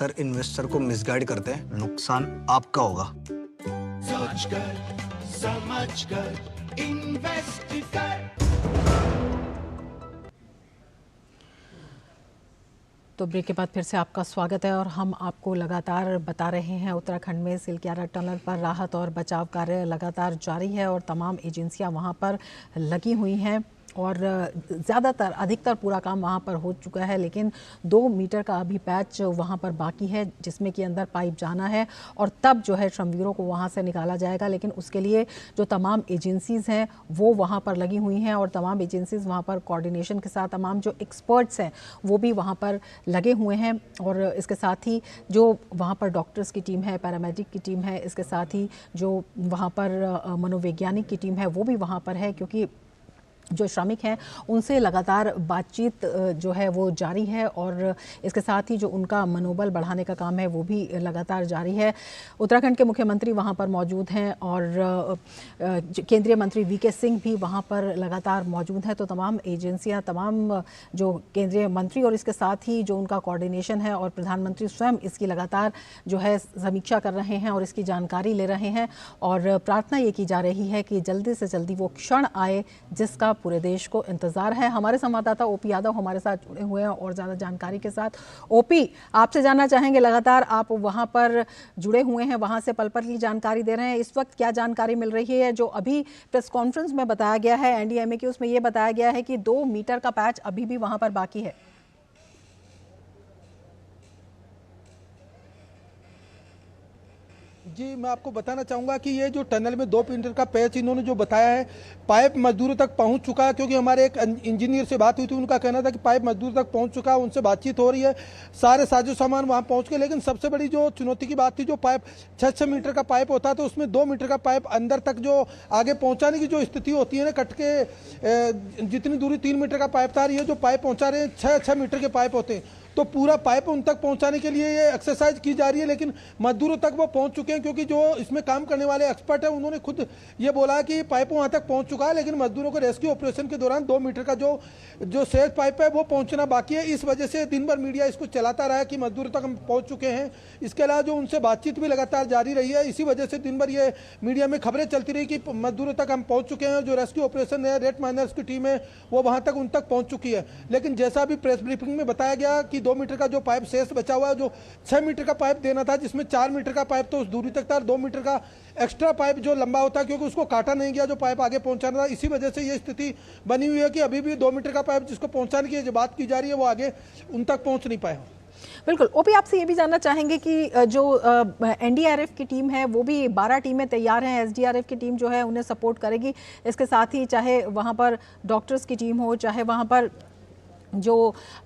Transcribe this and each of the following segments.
Sir investor को misguide करते हैं, नुकसान आपका होगा। सोच कर समझ कर इन्वेस्ट कर। तो ब्रेक के बाद फिर से आपका स्वागत है और हम आपको लगातार बता रहे हैं उत्तराखंड में सिलक्यारा टनल पर राहत और बचाव कार्य लगातार जारी है और तमाम एजेंसियां वहां पर लगी हुई हैं और ज़्यादातर अधिकतर पूरा काम वहाँ पर हो चुका है, लेकिन 2 मीटर का अभी पैच वहाँ पर बाकी है जिसमें कि अंदर पाइप जाना है और तब जो है श्रमवीरों को वहाँ से निकाला जाएगा। लेकिन उसके लिए जो तमाम एजेंसीज़ हैं वो वहाँ पर लगी हुई हैं और तमाम एजेंसीज़ वहाँ पर कोऑर्डिनेशन के साथ तमाम जो एक्सपर्ट्स हैं वो भी वहाँ पर लगे हुए हैं और इसके साथ ही जो वहाँ पर डॉक्टर्स की टीम है, पैरामेडिक की टीम है, इसके साथ ही जो वहाँ पर मनोवैज्ञानिक की टीम है वो भी वहाँ पर है, क्योंकि जो श्रमिक हैं उनसे लगातार बातचीत जो है वो जारी है और इसके साथ ही जो उनका मनोबल बढ़ाने का काम है वो भी लगातार जारी है। उत्तराखंड के मुख्यमंत्री वहां पर मौजूद हैं और केंद्रीय मंत्री वीके सिंह भी वहां पर लगातार मौजूद हैं। तो तमाम एजेंसियां, तमाम जो केंद्रीय मंत्री और इसके साथ ही जो उनका कोऑर्डिनेशन है और प्रधानमंत्री स्वयं इसकी लगातार जो है समीक्षा कर रहे हैं और इसकी जानकारी ले रहे हैं और प्रार्थना ये की जा रही है कि जल्दी से जल्दी वो क्षण आए जिसका पूरे देश को इंतजार है। हमारे संवाददाता ओपी यादव हमारे साथ जुड़े हुए हैं और ज़्यादा जानकारी के साथ। ओपी, आपसे जानना चाहेंगे, लगातार आप वहां पर जुड़े हुए हैं, वहां से पल पल की जानकारी दे रहे हैं, इस वक्त क्या जानकारी मिल रही है? जो अभी प्रेस कॉन्फ्रेंस में बताया गया है एनडीएमए की, उसमें यह बताया गया है कि 2 मीटर का पैच अभी भी वहां पर बाकी है। जी, मैं आपको बताना चाहूँगा कि ये जो टनल में 2 मीटर का पैच इन्होंने जो बताया है, पाइप मजदूरों तक पहुँच चुका है, क्योंकि हमारे एक इंजीनियर से बात हुई थी, उनका कहना था कि पाइप मजदूर तक पहुँच चुका है, उनसे बातचीत हो रही है, सारे साजो सामान वहाँ पहुँच गए। लेकिन सबसे बड़ी जो चुनौती की बात थी, जो पाइप 6-6 मीटर का पाइप होता है तो उसमें 2 मीटर का पाइप अंदर तक जो आगे पहुँचाने की जो स्थिति होती है ना, कट के जितनी दूरी 3 मीटर का पाइप था, ये जो पाइप पहुँचा रहे हैं 6-6 मीटर के पाइप होते हैं, तो पूरा पाइप उन तक पहुंचाने के लिए ये एक्सरसाइज की जा रही है। लेकिन मजदूरों तक वो पहुंच चुके हैं, क्योंकि जो इसमें काम करने वाले एक्सपर्ट हैं उन्होंने खुद ये बोला कि पाइप वहां तक पहुंच चुका है, लेकिन मजदूरों को रेस्क्यू ऑपरेशन के दौरान 2 मीटर का जो शेष पाइप है वो पहुंचना बाकी है। इस वजह से दिन भर मीडिया इसको चलाता रहा कि मजदूरों तक हम पहुंच चुके हैं। इसके अलावा जो उनसे बातचीत भी लगातार जारी रही है, इसी वजह से दिन भर ये मीडिया में खबरें चलती रही कि मजदूरों तक हम पहुंच चुके हैं। जो रेस्क्यू ऑपरेशन है, रेड माइनर्स की टीम है, वो वहां तक उन तक पहुंच चुकी है। लेकिन जैसा अभी प्रेस ब्रीफिंग में बताया गया कि 2 मीटर का जो पाइप शेष बचा हुआ है, जो 6 मीटर का पाइप देना था, जिसमें 4 मीटर का पाइप तो उस दूरी तक था, 2 मीटर का एक्स्ट्रा पाइप जो लंबा होता है, क्योंकि उसको काटा नहीं गया, जो पाइप आगे पहुंचाना था, इसी वजह से ये स्थिति बनी हुई है कि अभी भी 2 मीटर का पाइप जिसको पहुंचाने की जो बात की जा रही है वो आगे उन तक पहुंच नहीं पाया। बिल्कुल। ओपी, आपसे ये भी जानना चाहेंगे कि जो एनडीआरएफ की टीम है वो भी 12 टीमें तैयार हैं, एसडीआरएफ की टीम जो है उन्हें सपोर्ट करेगी, इसके साथ ही चाहे वहाँ पर डॉक्टर्स की टीम हो, चाहे वहाँ पर जो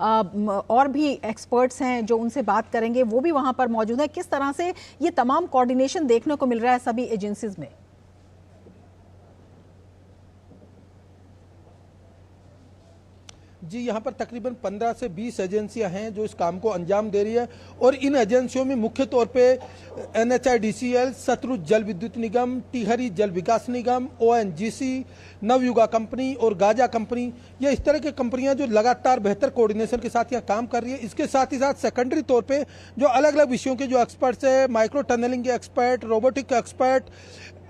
और भी एक्सपर्ट्स हैं जो उनसे बात करेंगे वो भी वहाँ पर मौजूद है। किस तरह से ये तमाम कोऑर्डिनेशन देखने को मिल रहा है सभी एजेंसीज में? जी, यहाँ पर तकरीबन 15 से 20 एजेंसियां हैं जो इस काम को अंजाम दे रही है और इन एजेंसियों में मुख्य तौर पे NHIDCL, सतलुज जल विद्युत निगम, टिहरी जल विकास निगम, ONGC, नवयुगा कंपनी और गाजा कंपनी, ये इस तरह की कंपनियां जो लगातार बेहतर कोऑर्डिनेशन के साथ यहाँ काम कर रही है। इसके साथ ही साथ सेकेंडरी तौर पे जो अलग अलग विषयों के जो एक्सपर्ट्स है, माइक्रो टनलिंग के एक्सपर्ट, रोबोटिक के एक्सपर्ट,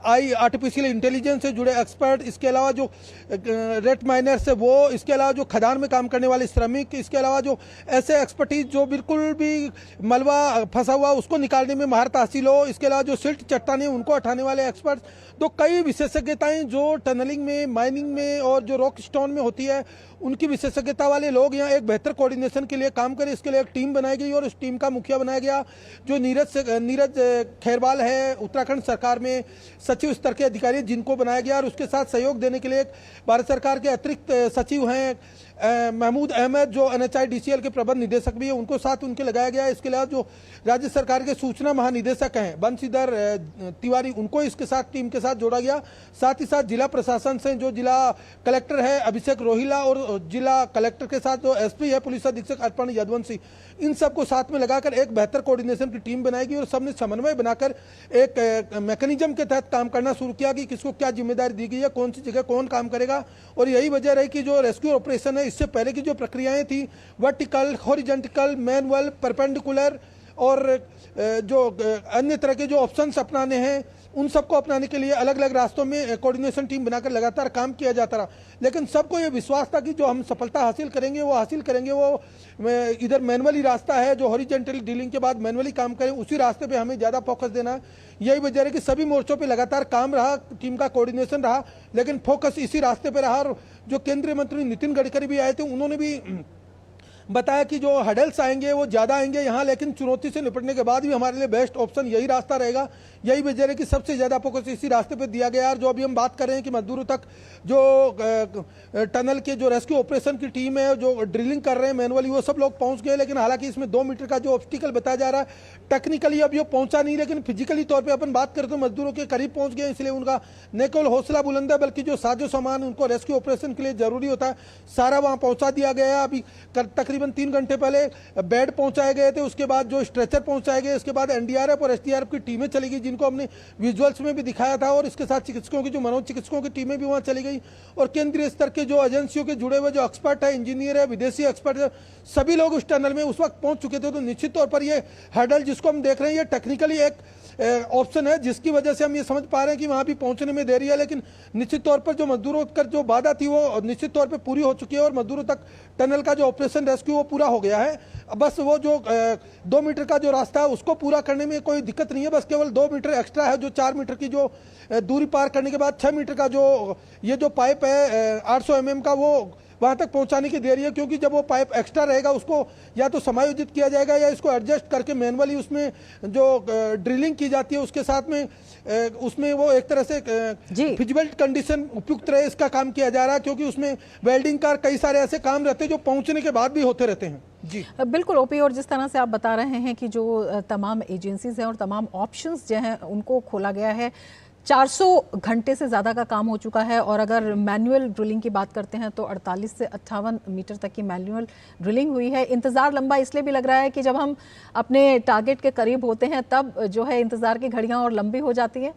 आर्टिफिशियल इंटेलिजेंस से जुड़े एक्सपर्ट, इसके अलावा जो रेट माइनर्स है वो, इसके अलावा जो खदान में काम करने वाले श्रमिक, इसके अलावा जो ऐसे एक्सपर्टीज जो बिल्कुल भी मलबा फंसा हुआ उसको निकालने में महारत हासिल हो, इसके अलावा जो सिल्ट चट्टाने उनको हटाने वाले एक्सपर्ट, तो कई विशेषज्ञताएं जो टनलिंग में, माइनिंग में और जो रॉक स्टोन में होती है उनकी विशेषज्ञता वाले लोग यहाँ एक बेहतर कोऑर्डिनेशन के लिए काम करें। इसके लिए एक टीम बनाई गई और उस टीम का मुखिया बनाया गया जो नीरज खैरवाल है, उत्तराखंड सरकार में सचिव स्तर के अधिकारी जिनको बनाया गया, और उसके साथ सहयोग देने के लिए भारत सरकार के अतिरिक्त सचिव हैं महमूद अहमद जो NHIDCL के प्रबंध निदेशक भी है, उनको साथ उनके लगाया गया है। इसके अलावा जो राज्य सरकार के सूचना महानिदेशक हैं बंशीधर तिवारी, उनको इसके साथ टीम के साथ जोड़ा गया। साथ ही साथ जिला प्रशासन से जो जिला कलेक्टर है अभिषेक रोहिला और जिला कलेक्टर के साथ जो SP है पुलिस अधीक्षक अर्पण यदवंशी, इन सबको साथ में लगाकर एक बेहतर कोऑर्डिनेशन की टीम बनाएगी और सबने समन्वय बनाकर एक मैकेनिज्म के तहत काम करना शुरू किया कि किसको क्या जिम्मेदारी दी गई है, कौन सी जगह कौन काम करेगा। और यही वजह रही कि जो रेस्क्यू ऑपरेशन है इससे पहले की जो प्रक्रियाएं थी, वर्टिकल, हॉरिजॉन्टल, मैनुअल, परपेंडिकुलर और जो अन्य तरह के जो ऑप्शंस अपनाने हैं उन सबको अपनाने के लिए अलग अलग रास्तों में कोऑर्डिनेशन टीम बनाकर लगातार काम किया जाता रहा। लेकिन सबको ये विश्वास था कि जो हम सफलता हासिल करेंगे वो इधर मैनुअली रास्ता है, जो हॉरिजॉन्टल डीलिंग के बाद मैनुअली काम करें, उसी रास्ते पे हमें ज़्यादा फोकस देना है। यही वजह है कि सभी मोर्चों पे लगातार काम रहा, टीम का कोऑर्डिनेशन रहा, लेकिन फोकस इसी रास्ते पे रहा। और जो केंद्रीय मंत्री नितिन गडकरी भी आए थे, उन्होंने भी बताया कि जो हडल्स आएंगे वो ज़्यादा आएंगे यहाँ, लेकिन चुनौती से निपटने के बाद भी हमारे लिए बेस्ट ऑप्शन यही रास्ता रहेगा। यही वजह है कि सबसे ज़्यादा फोकस इसी रास्ते पे दिया गया। और जो अभी हम बात कर रहे हैं कि मजदूरों तक जो टनल के जो रेस्क्यू ऑपरेशन की टीम है, जो ड्रिलिंग कर रहे हैं मैनुअली, वो सब लोग पहुँच गए। लेकिन हालांकि इसमें 2 मीटर का जो ऑब्स्टिकल बताया जा रहा है, टेक्निकली अभी वो पहुँचा नहीं, लेकिन फिजिकली तौर पर अपन बात करें तो मजदूरों के करीब पहुँच गए। इसलिए उनका न केवल हौसला बुलंद है, बल्कि जो साजो सामान उनको रेस्क्यू ऑपरेशन के लिए जरूरी होता है, सारा वहाँ पहुँचा दिया गया है। अभी तकरीबन 3 घंटे पहले बेड पहुंचाए गए थे, उसके बाद जो स्ट्रेचर पहुंचाए गए, इसके बाद एनडीआरएफ और एसडीआरएफ की टीमें चली गई, जिनको हमने विजुअल्स में भी दिखाया था। और इसके साथ चिकित्सकों की जो मनोचिकित्सकों की टीमें भी वहां चली गई। और केंद्रीय स्तर के जो एजेंसियों के जुड़े हुए जो एक्सपर्ट है, इंजीनियर है, विदेशी एक्सपर्ट है, सभी लोग उस टनल में उस वक्त पहुंच चुके थे। तो निश्चित तौर पर ये हर्डल जिसको हम देख रहे हैं, ये टेक्निकली एक ऑप्शन है, जिसकी वजह से हम ये समझ पा रहे हैं कि वहां भी पहुंचने में देरी है। लेकिन निश्चित तौर पर जो मजदूरों कर जो बाधा थी वो निश्चित तौर पर पूरी हो चुकी है और मजदूरों तक टनल का जो ऑपरेशन रेस्क्यू वो पूरा हो गया है। बस वो जो 2 मीटर का जो रास्ता है उसको पूरा करने में कोई दिक्कत नहीं है, बस केवल 2 मीटर एक्स्ट्रा है। जो 4 मीटर की जो दूरी पार करने के बाद 6 मीटर का जो ये जो पाइप है 800 mm का, वो वहां तक पहुंचाने की देरी है। क्योंकि जब वो पाइप एक्स्ट्रा रहेगा उसको या तो समायोजित किया जाएगा या इसको एडजस्ट करके मैनुअली उसमें जो ड्रिलिंग की जाती है उसके साथ में उसमें वो एक तरह से फिजिबल कंडीशन उपयुक्त रहे, इसका काम किया जा रहा है। क्योंकि उसमें वेल्डिंग का कई सारे ऐसे काम रहते हैं जो पहुंचने के बाद भी होते रहते हैं। जी बिल्कुल ओपी, और जिस तरह से आप बता रहे हैं कि जो तमाम एजेंसीज हैं और तमाम ऑप्शंस जो हैं उनको खोला गया है, 400 घंटे से ज़्यादा का काम हो चुका है। और अगर मैनुअल ड्रिलिंग की बात करते हैं तो 48 से 58 मीटर तक की मैनुअल ड्रिलिंग हुई है। इंतज़ार लंबा इसलिए भी लग रहा है कि जब हम अपने टारगेट के करीब होते हैं तब जो है इंतज़ार की घड़ियां और लंबी हो जाती हैं।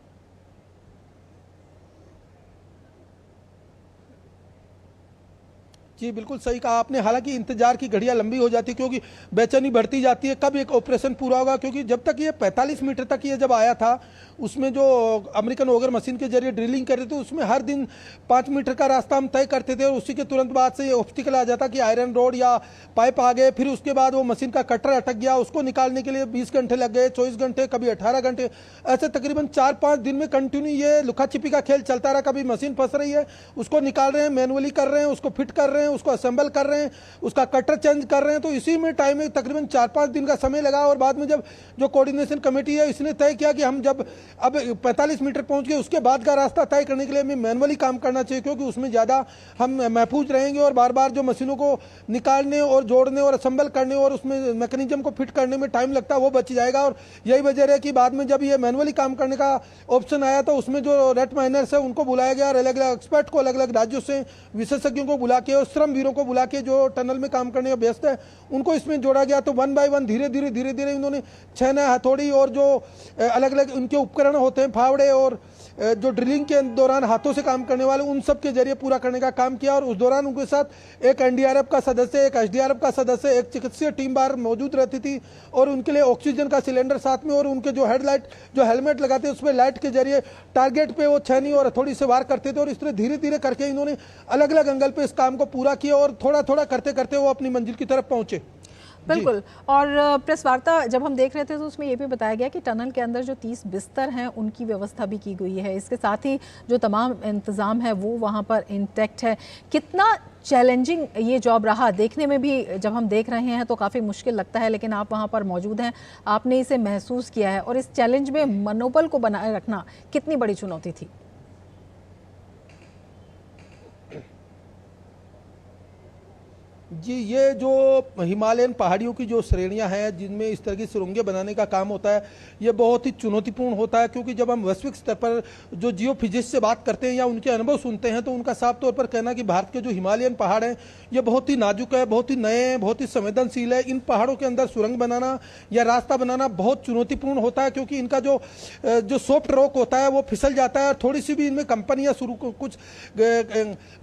जी बिल्कुल सही कहा आपने। हालांकि इंतजार की घड़ियां लंबी हो जाती है, क्योंकि बेचैनी बढ़ती जाती है कब एक ऑपरेशन पूरा होगा। क्योंकि जब तक ये 45 मीटर तक ये जब आया था, उसमें जो अमेरिकन ऑगर मशीन के जरिए ड्रिलिंग कर रहे थे, उसमें हर दिन 5 मीटर का रास्ता हम तय करते थे। और उसी के तुरंत बाद से ये ऑब्स्टिकल आ जाता कि आयरन रोड या पाइप आ गए। फिर उसके बाद वो मशीन का कटर अटक गया, उसको निकालने के लिए 20 घंटे लग गए, 24 घंटे, कभी 18 घंटे, ऐसे तकरीबन 4-5 दिन में कंटिन्यू ये लुका छिपी का खेल चलता रहा। कभी मशीन फंस रही है, उसको निकाल रहे हैं, मैनुअली कर रहे हैं, उसको फिट कर रहे हैं, उसको असेंबल कर रहे हैं, उसका कटर चेंज कर रहे हैं। तो इसी में टाइम में तकरीबन 4-5 दिन का समय लगा। और बाद में जब जो कोऑर्डिनेशन कमेटी है इसने तय किया कि हम जब अब 45 मीटर पहुंच गए, उसके बाद का रास्ता तय करने के लिए हमें मैनुअली काम करना चाहिए, क्योंकि उसमें ज़्यादा हम महफूज रहेंगे और बार बार जो मशीनों को निकालने और जोड़ने और असेंबल करने और उसमें मैकेनिज्म को फिट करने में टाइम लगता है, वो बच जाएगा। और यही वजह है कि बाद में जब ये मैनुअली काम करने का ऑप्शन आया तो उसमें जो रेट माइनर्स है उनको बुलाया गया और अलग अलग एक्सपर्ट को अलग अलग राज्यों से विशेषज्ञों को बुला के और श्रम वीरों को बुला के जो टनल में काम करने का व्यस्त है उनको इसमें जोड़ा गया। तो 1 बाय 1 धीरे धीरे इन्होंने छेना, हथौड़ी और जो अलग अलग उनके उपकरण होते हैं, फावड़े और जो ड्रिलिंग के दौरान हाथों से काम करने वाले, उन सब के जरिए पूरा करने का काम किया। और उस दौरान उनके साथ एक एनडीआरएफ का सदस्य, एक एसडीआरएफ का सदस्य, एक चिकित्सीय टीम बाहर मौजूद रहती थी और उनके लिए ऑक्सीजन का सिलेंडर साथ में, और उनके जो हेडलाइट जो हेलमेट लगाते हैं उसमें लाइट के जरिए टारगेट पे वो छेनी और हथौड़ी से वार करते थे। और इस तरह धीरे धीरे करके इन्होंने अलग अलग एंगल पे इस काम को पूरा किया और थोड़ा थोड़ा करते करते वो अपनी मंजिल की तरफ पहुंचे। बिल्कुल। और प्रेस वार्ता जब हम देख रहे थे तो उसमें ये भी बताया गया कि टनल के अंदर जो 30 बिस्तर हैं उनकी व्यवस्था भी की गई है। इसके साथ ही जो तमाम इंतज़ाम है वो वहाँ पर इंटैक्ट है। कितना चैलेंजिंग ये जॉब रहा, देखने में भी जब हम देख रहे हैं तो काफ़ी मुश्किल लगता है, लेकिन आप वहाँ पर मौजूद हैं, आपने इसे महसूस किया है और इस चैलेंज में मनोबल को बनाए रखना कितनी बड़ी चुनौती थी? जी, ये जो हिमालयन पहाड़ियों की जो श्रेणियां हैं जिनमें इस तरह की सुरंगें बनाने का काम होता है, ये बहुत ही चुनौतीपूर्ण होता है। क्योंकि जब हम वैश्विक स्तर पर जो जियो फिजिक्स से बात करते हैं या उनके अनुभव सुनते हैं तो उनका साफ तौर पर कहना कि भारत के जो हिमालयन पहाड़ हैं ये बहुत ही नाजुक है, बहुत ही नए हैं, बहुत ही संवेदनशील है। इन पहाड़ों के अंदर सुरंग बनाना या रास्ता बनाना बहुत चुनौतीपूर्ण होता है, क्योंकि इनका जो सॉफ्ट रॉक होता है वो फिसल जाता है और थोड़ी सी भी इनमें कंपनी या शुरू कुछ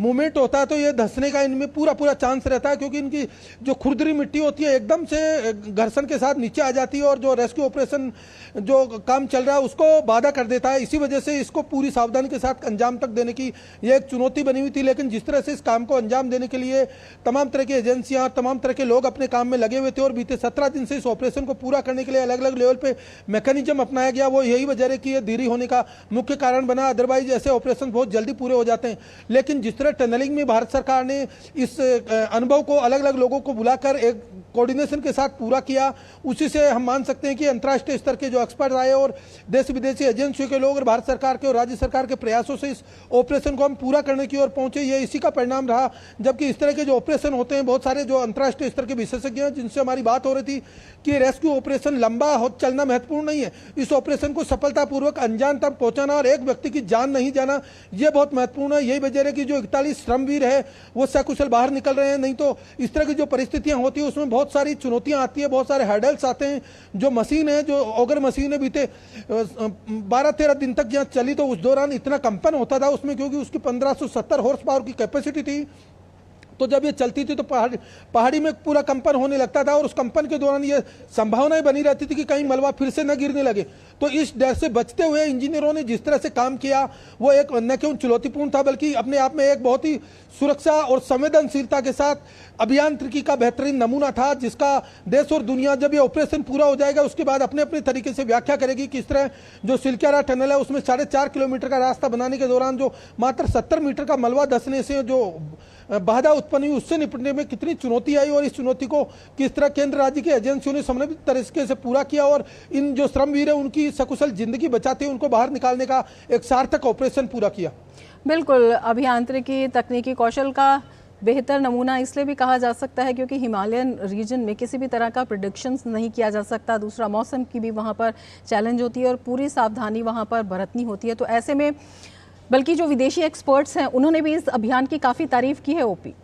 मूवमेंट होता है तो ये धंसने का इनमें पूरा चांस रहता है। क्योंकि इनकी जो खुरदरी मिट्टी होती है एकदम से घर्षण के साथ नीचे आ जाती है और जो रेस्क्यू ऑपरेशन जो काम चल रहा है उसको बाधा कर देता है। इसी वजह से इसको पूरी सावधानी के साथ अंजाम तक देने की ये एक चुनौती बनी हुई थी। लेकिन जिस तरह से इस काम को अंजाम देने के लिए तमाम तरह की एजेंसियां, तमाम तरह के लोग अपने काम में लगे हुए थे और बीते 17 दिन से इस ऑपरेशन को पूरा करने के लिए अलग अलग लेवल पे मैकेनिज्म अपनाया गया, वो यही वजह है कि ये देरी होने का मुख्य कारण बना। अदरवाइज ऐसे ऑपरेशन बहुत जल्दी पूरे हो जाते हैं। लेकिन जिस तरह टनलिंग में भारत सरकार ने इस अनुभव को अलग अलग लोगों को बुलाकर एक कोऑर्डिनेशन के साथ पूरा किया, उसी से हम मान सकते हैं कि अंतर्राष्ट्रीय स्तर के जो एक्सपर्ट आए और देश विदेशी एजेंसियों के लोग और भारत सरकार के और राज्य सरकार के प्रयासों से इस ऑपरेशन को हम पूरा करने की ओर पहुंचे, ये इसी का परिणाम रहा। जबकि इस तरह के जो ऑपरेशन होते हैं, बहुत सारे जो अंतर्राष्ट्रीय स्तर के विशेषज्ञ हैं जिनसे हमारी बात हो रही थी कि रेस्क्यू ऑपरेशन लंबा चलना महत्वपूर्ण नहीं है, इस ऑपरेशन को सफलतापूर्वक अंजाम तक पहुंचाना और एक व्यक्ति की जान नहीं जाना यह बहुत महत्वपूर्ण है। यही वजह है कि जो 41 श्रमवीर है वो सकुशल बाहर निकल रहे हैं। नहीं तो इस तरह की जो परिस्थितियां होती है उसमें बहुत सारी चुनौतियां आती है, बहुत सारे हर्डल्स आते हैं। जो मशीन है, जो ऑगर मशीन है, बीते 12-13 दिन तक जहाँ चली तो उस दौरान इतना कंपन होता था उसमें, क्योंकि उसकी 1570 हॉर्स पावर की कैपेसिटी थी। तो जब ये चलती थी तो पहाड़ी में पूरा कंपन होने लगता था और उस कंपन के दौरान ये संभावनाएं बनी रहती थी कि कहीं मलबा फिर से न गिरने लगे। तो इस डर से बचते हुए इंजीनियरों ने जिस तरह से काम किया वो एक न केवल चुनौतीपूर्ण था बल्कि अपने आप में एक बहुत ही सुरक्षा और संवेदनशीलता के साथ अभियांत्रिकी का बेहतरीन नमूना था, जिसका देश और दुनिया जब ये ऑपरेशन पूरा हो जाएगा उसके बाद अपने अपने तरीके से व्याख्या करेगी। किस तरह जो सिलक्यारा टनल है उसमें 4.5 किलोमीटर का रास्ता बनाने के दौरान जो मात्र 70 मीटर का मलबा धंसने से जो बाधा उत्पन्न हुई उससे निपटने में कितनी चुनौती आई और इस चुनौती को किस तरह केंद्र राज्य की एजेंसियों ने समन्वित तरीके से पूरा किया और इन जो श्रमवीर है उनकी सकुशल जिंदगी बचाते हुए उनको बाहर निकालने का एक सार्थक ऑपरेशन पूरा किया। बिल्कुल, अभियांत्रिकी तकनीकी कौशल का बेहतर नमूना इसलिए भी कहा जा सकता है क्योंकि हिमालयन रीजन में किसी भी तरह का प्रेडिक्शंस नहीं किया जा सकता। दूसरा, मौसम की भी वहाँ पर चैलेंज होती है और पूरी सावधानी वहाँ पर बरतनी होती है। तो ऐसे में बल्कि जो विदेशी एक्सपर्ट्स हैं उन्होंने भी इस अभियान की काफ़ी तारीफ की है। ओपी,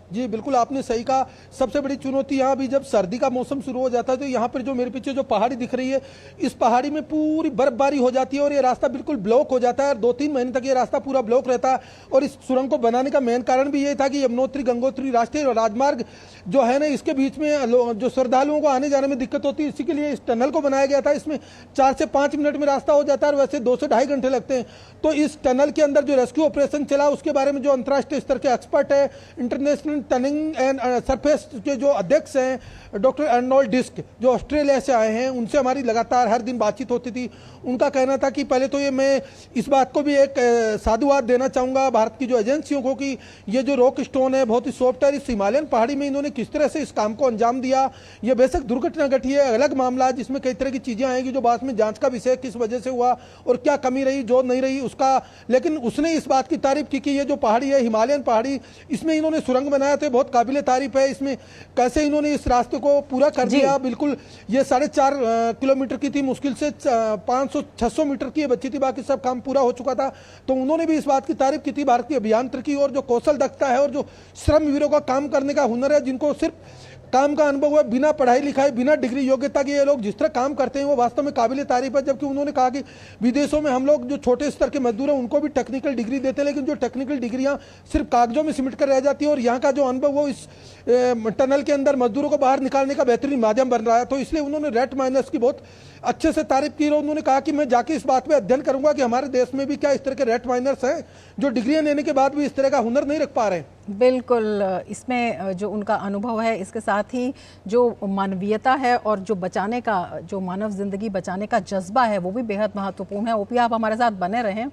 जी बिल्कुल, आपने सही कहा। सबसे बड़ी चुनौती यहाँ भी जब सर्दी का मौसम शुरू हो जाता है तो यहाँ पर जो मेरे पीछे जो पहाड़ी दिख रही है इस पहाड़ी में पूरी बर्फबारी हो जाती है और ये रास्ता बिल्कुल ब्लॉक हो जाता है और 2-3 महीने तक ये रास्ता पूरा ब्लॉक रहता है। और इस सुरंग को बनाने का मेन कारण भी ये था कि यमुनोत्री गंगोत्री राष्ट्रीय राजमार्ग जो है ना, इसके बीच में जो श्रद्धालुओं को आने जाने में दिक्कत होती है, इसी के लिए इस टनल को बनाया गया था। इसमें 4 से 5 मिनट में रास्ता हो जाता है और वैसे 2 से ढाई घंटे लगते हैं। तो इस टनल के अंदर जो रेस्क्यू ऑपरेशन चला उसके बारे में जो अंतर्राष्ट्रीय स्तर के एक्सपर्ट है, इंटरनेशनल टनिंग एंड सरफेस के जो अध्यक्ष हैं डॉक्टर अर्नोल्ड डिस्क जो ऑस्ट्रेलिया से आए हैं, उनसे हमारी लगातार हर दिन बातचीत होती थी। उनका कहना था कि पहले तो ये मैं इस बात को भी एक साधुवाद देना चाहूँगा भारत की जो एजेंसियों को कि ये जो रॉक स्टोन है बहुत ही सॉफ्ट है। इस हिमालयन पहाड़ी में इन्होंने किस तरह से इस काम को अंजाम दिया, ये बेशक दुर्घटना घटी है, अलग मामला है जिसमें कई तरह की चीज़ें आएंगी जो बाद में जांच का विषय किस वजह से हुआ और क्या कमी रही जो नहीं रही उसका। लेकिन उसने इस बात की तारीफ की कि ये जो पहाड़ी है हिमालयन पहाड़ी, इसमें इन्होंने सुरंग बनाया तो बहुत काबिल तारीफ है। इसमें कैसे इन्होंने इस रास्ते को पूरा कर दिया। बिल्कुल ये 4.5 किलोमीटर की थी, मुश्किल से 500-600 मीटर की बची थी, बाकी सब काम पूरा हो चुका था। तो उन्होंने भी इस बात की तारीफ की थी भारत की अभियांत्रिकी और जो कौशल दक्षता है और जो श्रमवीरों का काम करने का हुनर है, जिनको सिर्फ काम का अनुभव है, बिना पढ़ाई लिखाई बिना डिग्री योग्यता के ये लोग जिस तरह काम करते हैं वो वास्तव में काबिल तारीफ है। जबकि उन्होंने कहा कि विदेशों में हम लोग जो छोटे स्तर के मजदूर हैं उनको भी टेक्निकल डिग्री देते हैं, लेकिन जो टेक्निकल डिग्रियां सिर्फ कागजों में सिमट कर रह जाती है और यहाँ का जो अनुभव वो इस टनल के अंदर मजदूरों को बाहर निकालने का बेहतरीन माध्यम बन रहा है। तो इसलिए उन्होंने रेट माइनर्स की बहुत अच्छे से तारीफ की और उन्होंने कहा कि मैं जाके इस बात पे अध्ययन करूंगा कि हमारे देश में भी क्या इस तरह के रेट माइनर्स हैं जो डिग्रियां लेने के बाद भी इस तरह का हुनर नहीं रख पा रहे हैं। बिल्कुल, इसमें जो उनका अनुभव है इसके साथ ही जो मानवीयता है और जो बचाने का, जो मानव जिंदगी बचाने का जज्बा है वो भी बेहद महत्वपूर्ण है। ओपी, आप हमारे साथ बने रहें।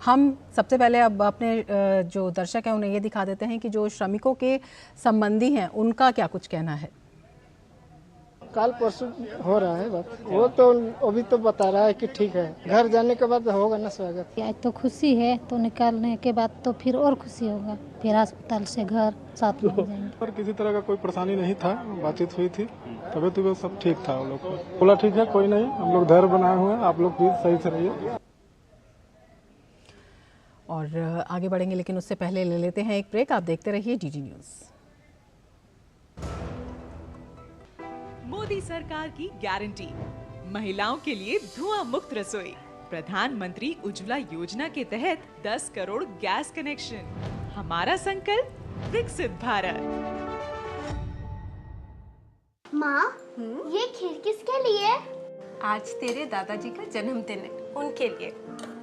हम सबसे पहले अब अपने जो दर्शक हैं उन्हें ये दिखा देते हैं कि जो श्रमिकों के संबंधी हैं उनका क्या कुछ कहना है। कल परसों हो रहा है बात, वो तो अभी तो बता रहा है कि ठीक है, घर जाने के बाद होगा ना स्वागत। आज तो खुशी है, तो निकालने के बाद तो फिर और खुशी होगा, फिर अस्पताल से घर साथ में जाएंगे। पर किसी तरह का कोई परेशानी नहीं था, बातचीत हुई थी, तबियत भी सब ठीक था। वो लोग बोला ठीक है, कोई नहीं, हम लोग धैर्य बनाए हुए हैं, आप लोग भी सही से रहिए। और आगे बढ़ेंगे लेकिन उससे पहले ले लेते हैं एक ब्रेक। आप देखते रहिए डीडी न्यूज़। मोदी सरकार की गारंटी, महिलाओं के लिए धुआं मुक्त रसोई, प्रधानमंत्री उज्ज्वला योजना के तहत 10 करोड़ गैस कनेक्शन। हमारा संकल्प विकसित भारत। माँ, ये खीर किसके लिए? आज तेरे दादाजी का जन्मदिन है, उनके लिए।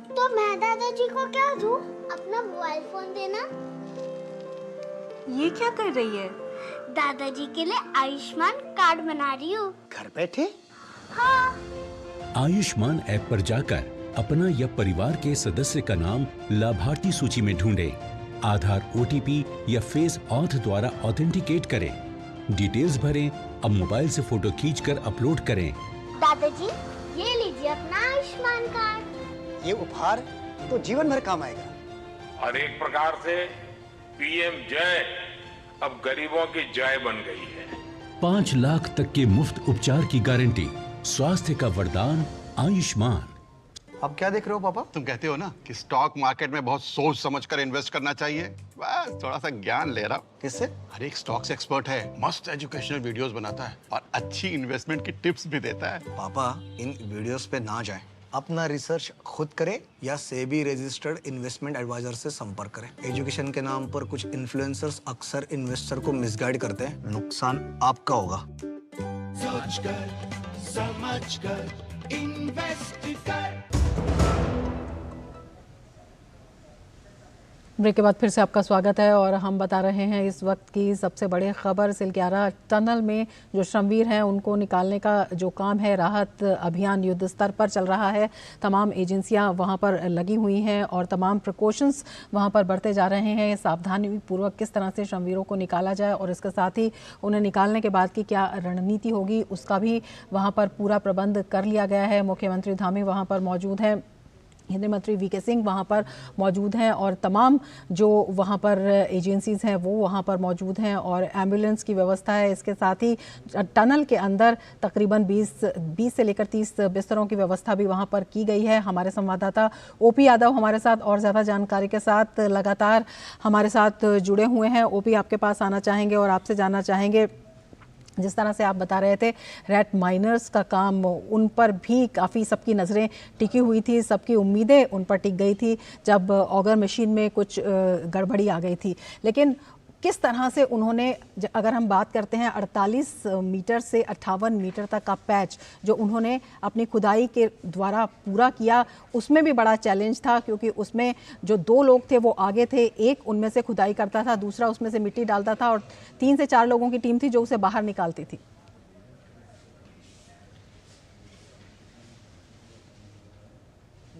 तो मैं दादाजी को क्या दूँ? अपना मोबाइल फोन देना। ये क्या कर रही है? दादाजी के लिए आयुष्मान कार्ड बना रही हूँ। घर बैठे? हाँ। आयुष्मान ऐप पर जाकर अपना या परिवार के सदस्य का नाम लाभार्थी सूची में ढूंढें, आधार, OTP या फेस ऑथ द्वारा ऑथेंटिकेट करें, डिटेल्स भरें, अब मोबाइल से फोटो खींचकर अपलोड करें। दादाजी, ये लीजिए अपना आयुष्मान कार्ड। ये उपहार तो जीवन भर काम आएगा। और एक प्रकार से PM जय अब गरीबों की जय बन गई है। 5 लाख तक के मुफ्त उपचार की गारंटी, स्वास्थ्य का वरदान आयुष्मान। अब क्या देख रहे हो पापा? तुम कहते हो ना कि स्टॉक मार्केट में बहुत सोच समझकर इन्वेस्ट करना चाहिए, बस थोड़ा सा ज्ञान ले रहा हूँ। किससे? हर एक स्टॉक्स एक्सपर्ट है, मस्त एजुकेशनल वीडियोस बनाता है और अच्छी इन्वेस्टमेंट की टिप्स भी देता है। पापा, इन वीडियोस पे ना जाएं, अपना रिसर्च खुद करें या सेबी रजिस्टर्ड इन्वेस्टमेंट एडवाइजर से संपर्क करें। एजुकेशन के नाम पर कुछ इन्फ्लुएंसर्स अक्सर इन्वेस्टर को मिसगाइड करते हैं, नुकसान आपका होगा। सोचकर समझकर इन्वेस्ट कर। ब्रेक के बाद फिर से आपका स्वागत है और हम बता रहे हैं इस वक्त की सबसे बड़ी खबर। सिलक्यारा टनल में जो श्रमवीर हैं उनको निकालने का जो काम है, राहत अभियान युद्ध स्तर पर चल रहा है। तमाम एजेंसियां वहां पर लगी हुई हैं और तमाम प्रिकॉशंस वहां पर बढ़ते जा रहे हैं। सावधानी पूर्वक किस तरह से श्रमवीरों को निकाला जाए और इसके साथ ही उन्हें निकालने के बाद की क्या रणनीति होगी, उसका भी वहाँ पर पूरा प्रबंध कर लिया गया है। मुख्यमंत्री धामी वहाँ पर मौजूद हैं, केंद्रीय मंत्री VK सिंह वहाँ पर मौजूद हैं और तमाम जो वहाँ पर एजेंसीज़ हैं वो वहाँ पर मौजूद हैं और एम्बुलेंस की व्यवस्था है। इसके साथ ही टनल के अंदर तकरीबन 20 से लेकर 30 बिस्तरों की व्यवस्था भी वहाँ पर की गई है। हमारे संवाददाता OP यादव हमारे साथ और ज़्यादा जानकारी के साथ लगातार हमारे साथ जुड़े हुए हैं। OP, आपके पास आना चाहेंगे और आपसे जानना चाहेंगे, जिस तरह से आप बता रहे थे रैट माइनर्स का काम, उन पर भी काफ़ी सबकी नज़रें टिकी हुई थी, सबकी उम्मीदें उन पर टिक गई थी जब ऑगर मशीन में कुछ गड़बड़ी आ गई थी। लेकिन किस तरह से उन्होंने, अगर हम बात करते हैं 48 मीटर से 58 मीटर तक का पैच जो उन्होंने अपनी खुदाई के द्वारा पूरा किया, उसमें भी बड़ा चैलेंज था क्योंकि उसमें जो 2 लोग थे वो आगे थे, एक उनमें से खुदाई करता था, दूसरा उसमें से मिट्टी डालता था और 3 से 4 लोगों की टीम थी जो उसे बाहर निकालती थी।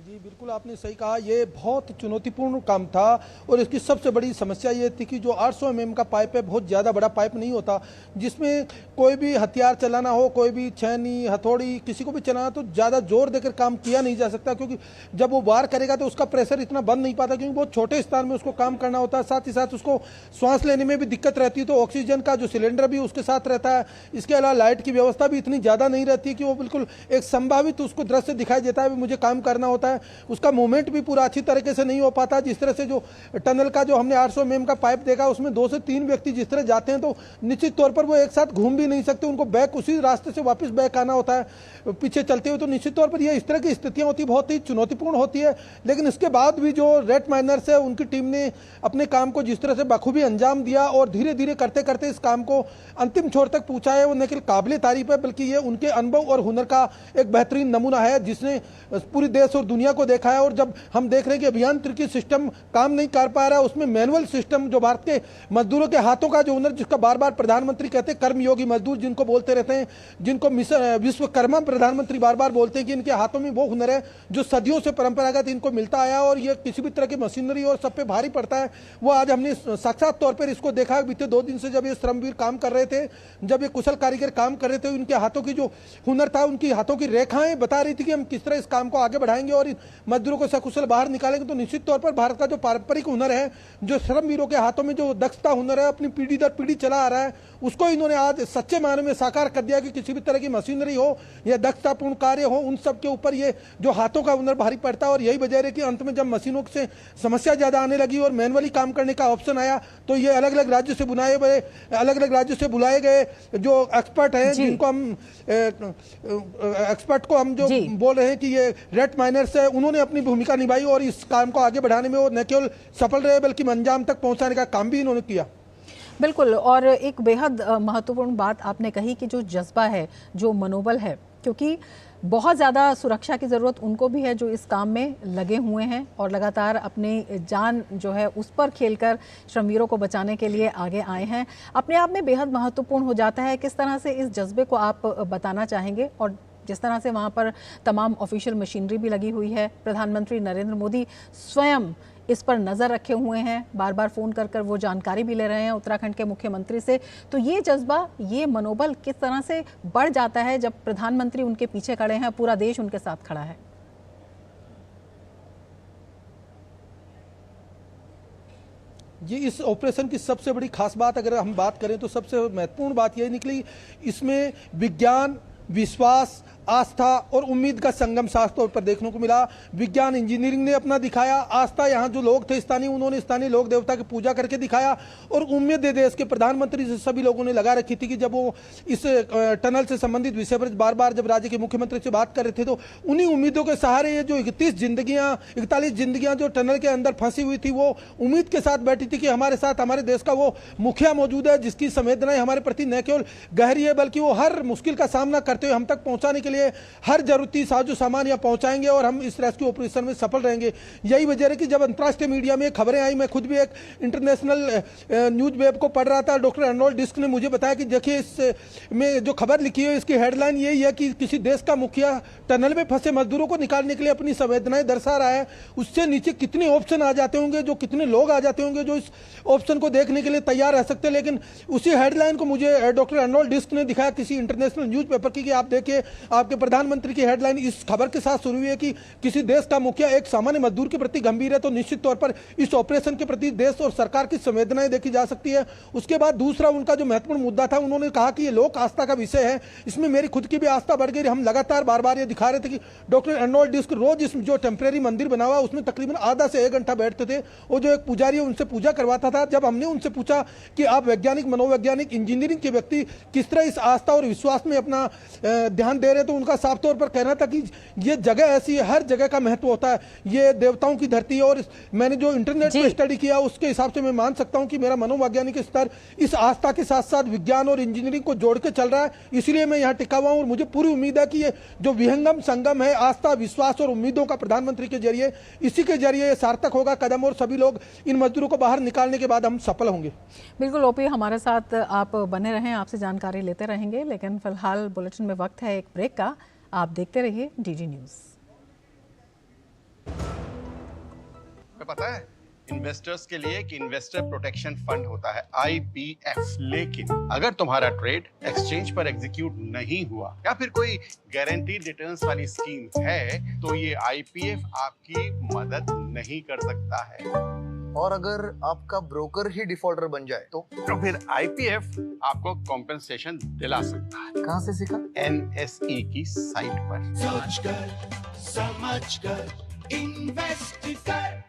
जी बिल्कुल, आपने सही कहा, ये बहुत चुनौतीपूर्ण काम था और इसकी सबसे बड़ी समस्या ये थी कि जो 800 mm का पाइप है, बहुत ज़्यादा बड़ा पाइप नहीं होता जिसमें कोई भी हथियार चलाना हो, कोई भी छेनी, हथौड़ी, किसी को भी चलाना तो ज़्यादा जोर देकर काम किया नहीं जा सकता क्योंकि जब वो वार करेगा तो उसका प्रेशर इतना बन नहीं पाता क्योंकि बहुत छोटे स्थान में उसको काम करना होता है। साथ ही साथ उसको सांस लेने में भी दिक्कत रहती है, तो ऑक्सीजन का जो सिलेंडर भी उसके साथ रहता है। इसके अलावा लाइट की व्यवस्था भी इतनी ज़्यादा नहीं रहती कि वो बिल्कुल एक संभावित उसको दृश्य दिखाई देता है, मुझे काम करना होता है, उसका मूवमेंट भी पूरा अच्छी तरीके से नहीं हो पाता। जिस तरह से जो टनल का जो हमने 800 mm का पाइप देखा उसमें 2 से 3 व्यक्ति जिस तरह जाते हैं तो निश्चित तौर पर वो एक साथ घूम भी नहीं सकते, उनको बैक उसी रास्ते से वापस बैक आना होता है पीछे चलते हुए, तो निश्चित तौर पर ये इस तरह की स्थितियां होती, बहुत ही चुनौतीपूर्ण होती है। लेकिन इसके बाद भी जो रेड माइनर्स है उनकी टीम ने अपने काम को जिस तरह से बखूबी अंजाम दिया और धीरे धीरे करते करते इस काम को अंतिम छोर तक पहुंचा है, वो न केवल काबिल तारीफ है बल्कि ये उनके अनुभव और हुनर का एक बेहतरीन नमूना है जिसने पूरी देश और दुनिया को देखा है। और जब हम देख रहे हैं कि अभियांत्रिकी सिस्टम काम नहीं कर पा रहा है, उसमें मैनुअल सिस्टम जो भारत के मजदूरों के हाथों का जो हुनर, जिसका बार बार प्रधानमंत्री कहते हैं कर्मयोगी मजदूर जिनको बोलते रहते हैं, जिनको विश्वकर्मा प्रधानमंत्री बार बार बोलते हैं कि इनके हाथों में वो हुनर है जो सदियों से परंपरागत इनको मिलता आया और ये किसी भी तरह की मशीनरी और सब पे भारी पड़ता है। वो आज हमने साक्षात तौर पर इसको देखा बीते 2 दिन से जब ये श्रमवीर काम कर रहे थे, जब ये कुशल कारीगर काम कर रहे थे, उनके हाथों की जो हुनर था, उनकी हाथों की रेखाएं बता रही थी कि हम किस तरह इस काम को आगे बढ़ाएंगे और मजदूरों को सकुशल बाहर निकालेंगे तो निश्चित तौर पर भारत का जो पारंपरिक हुनर है, जो श्रमवीरों के हाथों में जो दक्षता हुनर है, अपनी पीढ़ी दर पीढ़ी चला आ रहा है, उसको इन्होंने आज सच्चे मायने में साकार कर दिया कि किसी भी तरह की मशीनरी हो या दक्षतापूर्ण कार्य हो, उन सब के ऊपर ये जो हाथों का हुनर भारी पड़ता है। और यही वजह है कि अंत में जब मशीनों से समस्या ज्यादा आने लगी और मैनुअली काम करने का ऑप्शन आया, तो ये अलग अलग राज्यों से बुलाए गए जो एक्सपर्ट हैं, जिनको हम एक्सपर्ट को हम जो बोल रहे हैं कि ये रेट माइनर्स है, उन्होंने अपनी भूमिका निभाई और इस काम को आगे बढ़ाने में वो न केवल सफल रहे बल्कि अंजाम तक पहुंचाने का काम भी इन्होंने किया। बिल्कुल, और एक बेहद महत्वपूर्ण बात आपने कही कि जो जज्बा है, जो मनोबल है, क्योंकि बहुत ज़्यादा सुरक्षा की ज़रूरत उनको भी है जो इस काम में लगे हुए हैं और लगातार अपनी जान जो है उस पर खेलकर श्रमवीरों को बचाने के लिए आगे आए हैं। अपने आप में बेहद महत्वपूर्ण हो जाता है। किस तरह से इस जज्बे को आप बताना चाहेंगे? और जिस तरह से वहाँ पर तमाम ऑफिशियल मशीनरी भी लगी हुई है, प्रधानमंत्री नरेंद्र मोदी स्वयं इस पर नज़र रखे हुए हैं, बार बार फ़ोन कर वो जानकारी भी ले रहे हैं उत्तराखंड के मुख्यमंत्री से, तो ये जज्बा, ये मनोबल किस तरह से बढ़ जाता है जब प्रधानमंत्री उनके पीछे खड़े हैं, पूरा देश उनके साथ खड़ा है? ये इस ऑपरेशन की सबसे बड़ी खास बात अगर हम बात करें तो सबसे महत्वपूर्ण बात यही निकली, इसमें विज्ञान, विश्वास, आस्था और उम्मीद का संगम साफ तौर पर देखने को मिला। विज्ञान इंजीनियरिंग ने अपना दिखाया, आस्था यहाँ जो लोग थे स्थानीय, उन्होंने स्थानीय लोक देवता की पूजा करके दिखाया, और उम्मीद देश के प्रधानमंत्री से सभी लोगों ने लगा रखी थी कि जब वो इस टनल से संबंधित विषय पर बार बार जब राज्य के मुख्यमंत्री से बात कर रहे थे तो उन्हीं उम्मीदों के सहारे ये जो 41 जिंदगियां जो टनल के अंदर फंसी हुई थी, वो उम्मीद के साथ बैठी थी कि हमारे साथ हमारे देश का वो मुखिया मौजूद है जिसकी संवेदनाएं हमारे प्रति न केवल गहरी है बल्कि वो हर मुश्किल का सामना करते हुए हम तक पहुंचाने के लिए हर जरूरती साजो सामान यहाँ पहुंचाएंगे और हम इस रेस्क्यू ऑपरेशन में सफल रहेंगे। यही वजह है कि जब अंतर्राष्ट्रीय मीडिया में खबरें आई, मैं खुद भी एक इंटरनेशनल न्यूज वेब को पढ़ रहा था, डॉक्टर अर्नोल्ड डिस्क ने मुझे बताया कि देखिए इस में जो खबर लिखी है इसकी हेडलाइन यही है कि किसी देश का मुखिया टनल में फंसे मजदूरों को निकालने के लिए अपनी संवेदनाएं दर्शा रहा है। उससे नीचे कितने ऑप्शन आ जाते होंगे, जो कितने लोग आ जाते होंगे जो इस ऑप्शन को देखने के लिए तैयार रह सकते हैं। लेकिन उसी हेडलाइन को मुझे डॉक्टर अर्नोल्ड डिस्क ने दिखाया किसी इंटरनेशनल न्यूज पेपर की, कि आप देखिए आपके प्रधानमंत्री की हेडलाइन इस खबर के साथ शुरू हुई है कि किसी देश का मुखिया एक सामान्य मजदूर के प्रति गंभीर है, तो निश्चित तौर पर इस ऑपरेशन के प्रति देश और सरकार की संवेदनाएं देखी जा सकती है। उसके बाद दूसरा उनका जो महत्वपूर्ण मुद्दा था, उन्होंने कहा कि ये लोक आस्था का विषय है, इसमें मेरी खुद की भी आस्था बढ़ गई। हम लगातार बार बार ये दिखा रहे थे कि डॉक्टर अर्नोल्ड डिस्क रोज इस जो टेम्परेरी मंदिर बना हुआ उसमें तकरीबन आधा से 1 घंटा बैठते थे, वो जो एक पुजारी है उनसे पूजा करवाता था। जब हमने उनसे पूछा कि आप वैज्ञानिक, मनोवैज्ञानिक, इंजीनियरिंग के व्यक्ति किस तरह इस आस्था और विश्वास में अपना ध्यान दे रहे, तो उनका साफ तौर पर कहना था कि ये जगह ऐसी है, हर जगह का महत्व होता है, ये देवताओं की धरती है। और मैंने जो इंटरनेट पर स्टडी किया उसके हिसाब से मैं मान सकता हूं कि मेरा मनोवैज्ञानिक स्तर इस आस्था के साथ साथ विज्ञान और इंजीनियरिंग को जोड़ के चल रहा है, इसलिए मैं यहाँ टिका हुआ हूं। और मुझे पूरी उम्मीद है कि ये जो विहंगम संगम है आस्था, विश्वास और उम्मीदों का प्रधानमंत्री के जरिए, इसी के जरिए ये सार्थक होगा कदम, और सभी लोग इन मजदूरों को बाहर निकालने के बाद हम सफल होंगे। बिल्कुल ओपी, हमारे साथ आप बने रहें, आपसे जानकारी लेते रहेंगे, लेकिन फिलहाल बुलेटिन में वक्त है एक ब्रेक का। आप देखते रहिए डीडी न्यूज। पता है इन्वेस्टर्स के लिए कि इन्वेस्टर प्रोटेक्शन फंड होता है IPF, लेकिन अगर तुम्हारा ट्रेड एक्सचेंज पर एग्जीक्यूट नहीं हुआ या फिर कोई गारंटीड रिटर्न्स वाली स्कीम है तो ये IPF आपकी मदद नहीं कर सकता है। और अगर आपका ब्रोकर ही डिफॉल्टर बन जाए तो फिर IPF आपको कॉम्पेंसेशन दिला सकता है। कहाँ से सीखा? NSE की साइट पर। सोचकर समझकर इन्वेस्ट कर।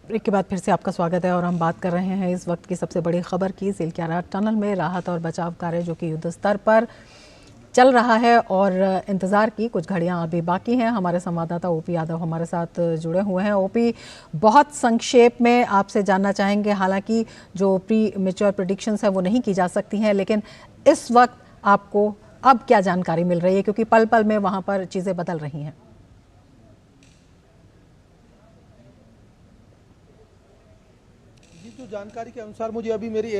ब्रेक के बाद फिर से आपका स्वागत है और हम बात कर रहे हैं इस वक्त की सबसे बड़ी खबर की। सिलक्यारा टनल में राहत और बचाव कार्य जो कि युद्ध स्तर पर चल रहा है और इंतज़ार की कुछ घड़ियां अभी बाकी हैं। हमारे संवाददाता ओपी यादव हमारे साथ जुड़े हुए हैं। ओपी, बहुत संक्षेप में आपसे जानना चाहेंगे, हालांकि जो प्री मैच्योर प्रेडिक्शंस है वो नहीं की जा सकती हैं, लेकिन इस वक्त आपको अब क्या जानकारी मिल रही है, क्योंकि पल पल में वहाँ पर चीज़ें बदल रही हैं? जो जो जानकारी के अनुसार मुझे अभी मेरी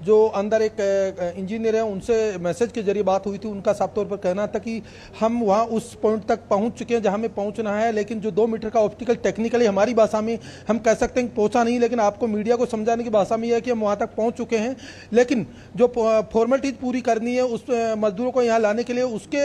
जो अंदर एक इंजीनियर है उनसे मैसेज के जरिए बात हुई थी, उनका साफ तौर पर कहना था कि हम वहाँ उस पॉइंट तक पहुँच चुके हैं जहाँ हमें पहुँचना है, लेकिन जो 2 मीटर का ऑब्स्टिकल टेक्निकली हमारी भाषा में हम कह सकते हैं पहुँचा नहीं, लेकिन आपको मीडिया को समझाने की भाषा में यह है कि हम वहाँ तक पहुँच चुके हैं। लेकिन जो फॉर्मेलिटीज पूरी करनी है उस मजदूरों को यहाँ लाने के लिए, उसके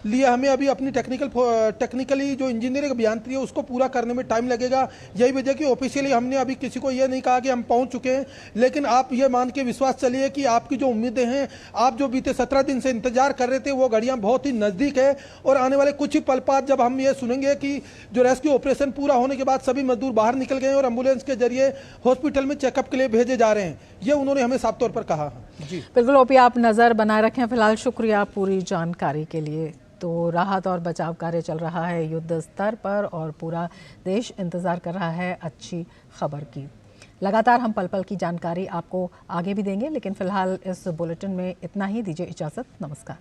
लिए हमें अभी अपनी टेक्निकली जो इंजीनियरिंग अभियांत्रिकी है उसको पूरा करने में टाइम लगेगा। यही वजह कि ऑफिशियली हमने अभी किसी को यह नहीं कहा कि हम पहुंच चुके हैं, लेकिन आप ये मान के विश्वास चलिए कि आपकी जो उम्मीदें हैं, आप जो बीते 17 दिन से इंतजार कर रहे थे, वो घड़ियां बहुत ही नजदीक है। और आने वाले कुछ ही पल बाद जब हम ये सुनेंगे कि जो रेस्क्यू ऑपरेशन पूरा होने के बाद सभी मजदूर बाहर निकल गए और एम्बुलेंस के जरिए हॉस्पिटल में चेकअप के लिए भेजे जा रहे हैं, ये उन्होंने हमें साफ तौर पर कहा। जी बिल्कुल ओपी, आप नज़र बनाए रखें। फिलहाल शुक्रिया पूरी जानकारी के लिए। तो राहत और बचाव कार्य चल रहा है युद्ध स्तर पर और पूरा देश इंतज़ार कर रहा है अच्छी खबर की। लगातार हम पल पल की जानकारी आपको आगे भी देंगे, लेकिन फिलहाल इस बुलेटिन में इतना ही। दीजिए इजाज़त, नमस्कार।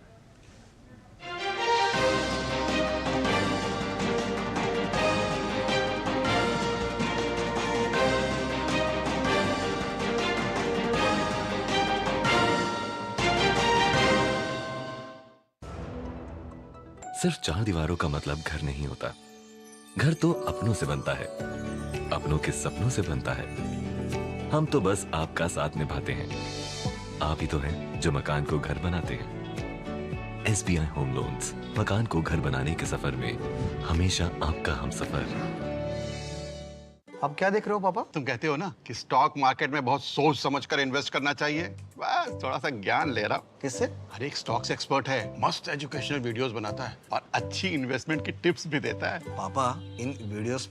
सिर्फ 4 दीवारों का मतलब घर नहीं होता। घर तो अपनों से बनता है, अपनों के सपनों से बनता है। हम तो बस आपका साथ निभाते हैं। आप ही तो हैं जो मकान को घर बनाते हैं। SBI होम लोन्स, मकान को घर बनाने के सफर में हमेशा आपका हमसफर। अब क्या देख रहे हो पापा? तुम कहते हो ना कि स्टॉक मार्केट में बहुत सोच समझकर इन्वेस्ट करना चाहिए, बस थोड़ा सा ज्ञान ले रहा हूँ। किससे? हर एक स्टॉक्स एक्सपर्ट है, मस्त एजुकेशनल वीडियोस बनाता है और अच्छी इन्वेस्टमेंट की टिप्स भी देता है। पापा इन वीडियोस पे